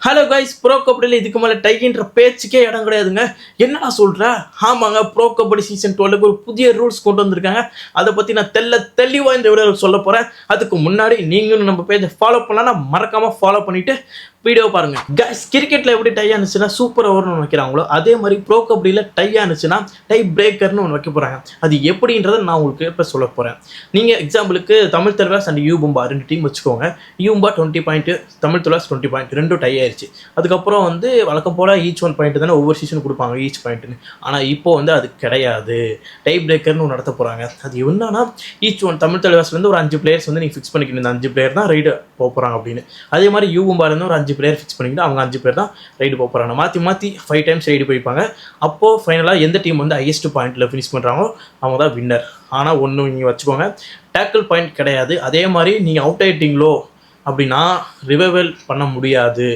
Hello guys, bro கபடியில் இதுக்கு மேலே டைகின்ற பேச்சுக்கே இடம் கிடையாதுங்க. என்னடா சொல்கிற? ஆமாங்க, ப்ரோ கபடி சீசன் 12க்கு ஒரு புதிய ரூல்ஸ் கொண்டு வந்திருக்காங்க. அதை பற்றி நான் தெளிவாக இந்த வீடியோ சொல்ல போகிறேன். அதுக்கு முன்னாடி நீங்களும் நம்ம பேஜை ஃபாலோ பண்ணலாம், மறக்காமல் ஃபாலோ பண்ணிவிட்டு வீடியோ பாருங்க. கைஸ், கிரிக்கெட்டில் எப்படி டை ஆனிச்சுன்னா சூப்பர் ஓவர்னு ஒன்று வைக்கிறாங்களோ அதே மாதிரி ப்ரோ கபடியில் டை ஆனிச்சுன்னா டை பிரேக்கர்னு ஒன்று வைக்க போகிறாங்க. அது எப்படின்றத நான் உங்களுக்கு இப்போ சொல்ல போகிறேன். நீங்கள் எக்ஸாம்பிளுக்கு தமிழ் தலைவாஸ் அண்ட் யூபும்பா 2 டீம் வச்சுக்கோங்க. யூபா 20 point, Tamil Thalaivas 20 point, 2 tie ஆயிடுச்சு. அதுக்கப்புறம் வழக்கம் போல் ஈச் 1 பாயிண்ட் தானே ஒவ்வொரு சீசனும் கொடுப்பாங்க, ஈச் பாயிண்ட்னு. ஆனால் இப்போ அது கிடையாது, டை பிரேக்கர்னு ஒன்று நடத்த போகிறாங்க. அது என்னன்னா ஈச் 1 தமிழ் தலைவாஸ்லேருந்து ஒரு 5 பிளேயர்ஸ் நீங்கள் ஃபிக்ஸ் பண்ணிக்கணும். இந்த 5 பிளேயர் தான் ரைடு போக போகிறாங்க அப்படின்னு. அதே மாதிரி யூபும்பாலேருந்து ஒரு 5 பிளேயர் ஃபிக்ஸ் பண்ணிக்கிட்டு அவங்க 5 பேர் தான் ரைடு போக போகிறாங்க. மாற்றி 5 டைம்ஸ் ரைடு போய்ப்பாங்க. அப்போது ஃபைனலாக எந்த டீம் ஹையஸ்ட் பாயிண்ட்டில் ஃபினிஷ் பண்ணுறாங்களோ அவங்க தான் வின்னர். ஆனால் ஒன்று நீங்கள் வச்சுக்கோங்க, டேக்கிள் பாயிண்ட் கிடையாது. அதே மாதிரி நீங்கள் அவுட் ஆகிட்டீங்களோ அப்படின்னா ரிவைவல் பண்ண முடியாது.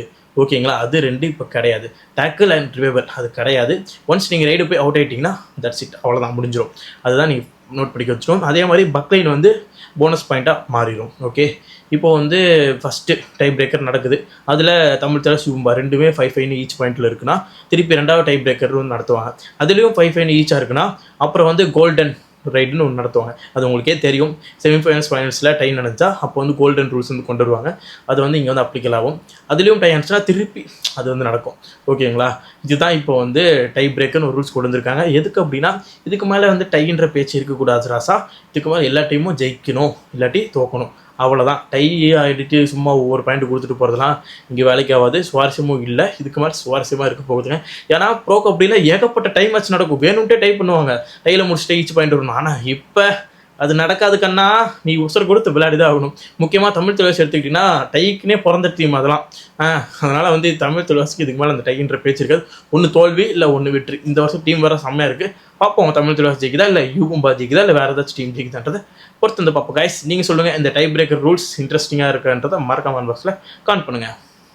ஓகேங்களா? அது 2 இப்போ கிடையாது. டேக்கிள் அண்ட் ரிவைவல் அது கிடையாது. ஒன்ஸ் நீங்கள் ரைடு போய் அவுட் ஆகிட்டிங்கன்னா தட்ஸ் இட், அவ்வளோதான், முடிஞ்சிடும். அதுதான் நீங்கள் நோட் படிக்க வச்சுக்கணும். அதே மாதிரி பக்லைன் போனஸ் பாயிண்ட்டாக மாறிடும். ஓகே, இப்போது ஃபஸ்ட்டு டை பிரேக்கர் நடக்குது. அதில் தமிழ் தலைவாஸ் யூபா ரெண்டுமே 5-5 ஈச் பாயிண்டில் இருக்குன்னா திருப்பி 2வது டை பிரேக்கர் நடத்துவாங்க. அதுலேயும் 5-5 ஈச்சாக இருக்குன்னா அப்புறம் கோல்டன் ரைடுன்னு ஒன்று நடத்துவாங்க. அது உங்களுக்கே தெரியும். செமிஃபைனல்ஸ் ஃபைனல்ஸில் டை நடந்துச்சா அப்போ கோல்டன் ரூல்ஸ் கொண்டு வருவாங்க. அது இங்கே அப்ளிகல் ஆகும். அதுலேயும் டை ஆனிச்சுன்னா திருப்பி அது நடக்கும். ஓகேங்களா? இதுதான் இப்போ டை பிரேக்குன்னு ஒரு ரூல்ஸ் கொண்டு வந்திருக்காங்க. எதுக்கு அப்படின்னா இதுக்கு மேலே டைன்ற பேச்சு இருக்கக்கூடாது ராசா. இதுக்கு மேலே எல்லா டீமும் ஜெயிக்கணும், இல்லாட்டி தோக்கணும், அவ்வளோதான். டை ஆகிட்டு சும்மா ஒவ்வொரு பாயிண்ட் கொடுத்துட்டு போகிறதுலாம் இங்கே வேலைக்கு ஆகாது, சுவாரஸ்யமும் இல்லை. இதுக்கு மேலே சுவாரஸ்யமாக இருக்க போகுதுங்க. ஏன்னா ப்ரோ கபடியில் ஏகப்பட்ட டைம் மேட்ச் நடக்கும். வேணும்ட்டே டை பண்ணுவாங்க, டையில் முடிச்சுட்டு ஈச் பாயிண்ட் வரணும். ஆனால் இப்போ அது நடக்காது கண்ணா. நீ உசர் கொடுத்து விளையாடி தான் ஆகணும். முக்கியமாக தமிழ் தலைவாஸ் எடுத்துக்கிட்டிங்கன்னா டைக்குனே பிறந்த டீம் அதெல்லாம். அதனால் தமிழ் தலைவாஸ்க்கு இதுக்கு மேலே அந்த டைன்ற பேச்சு இருக்காது. ஒன்று தோல்வி இல்லை ஒன்று வெற்றி. இந்த வருஷம் டீம் வேறு செம்மையாக இருக்குது. பார்ப்போம் தமிழ் தலைவாஸ் ஜெயிக்குதா இல்லை யூபும்பா ஜெயிக்குதா இல்லை வேறு ஏதாச்சும் டீம் ஜெயிக்குதான்றதை பொறுத்து பார்ப்போம். கைஸ், நீங்கள் சொல்லுங்கள், இந்த டை பிரேக்கர் ரூல்ஸ் இன்ட்ரெஸ்டிங்காக இருக்குன்றதை மறக்காம பாக்ஸில் கமெண்ட் பண்ணுங்கள்.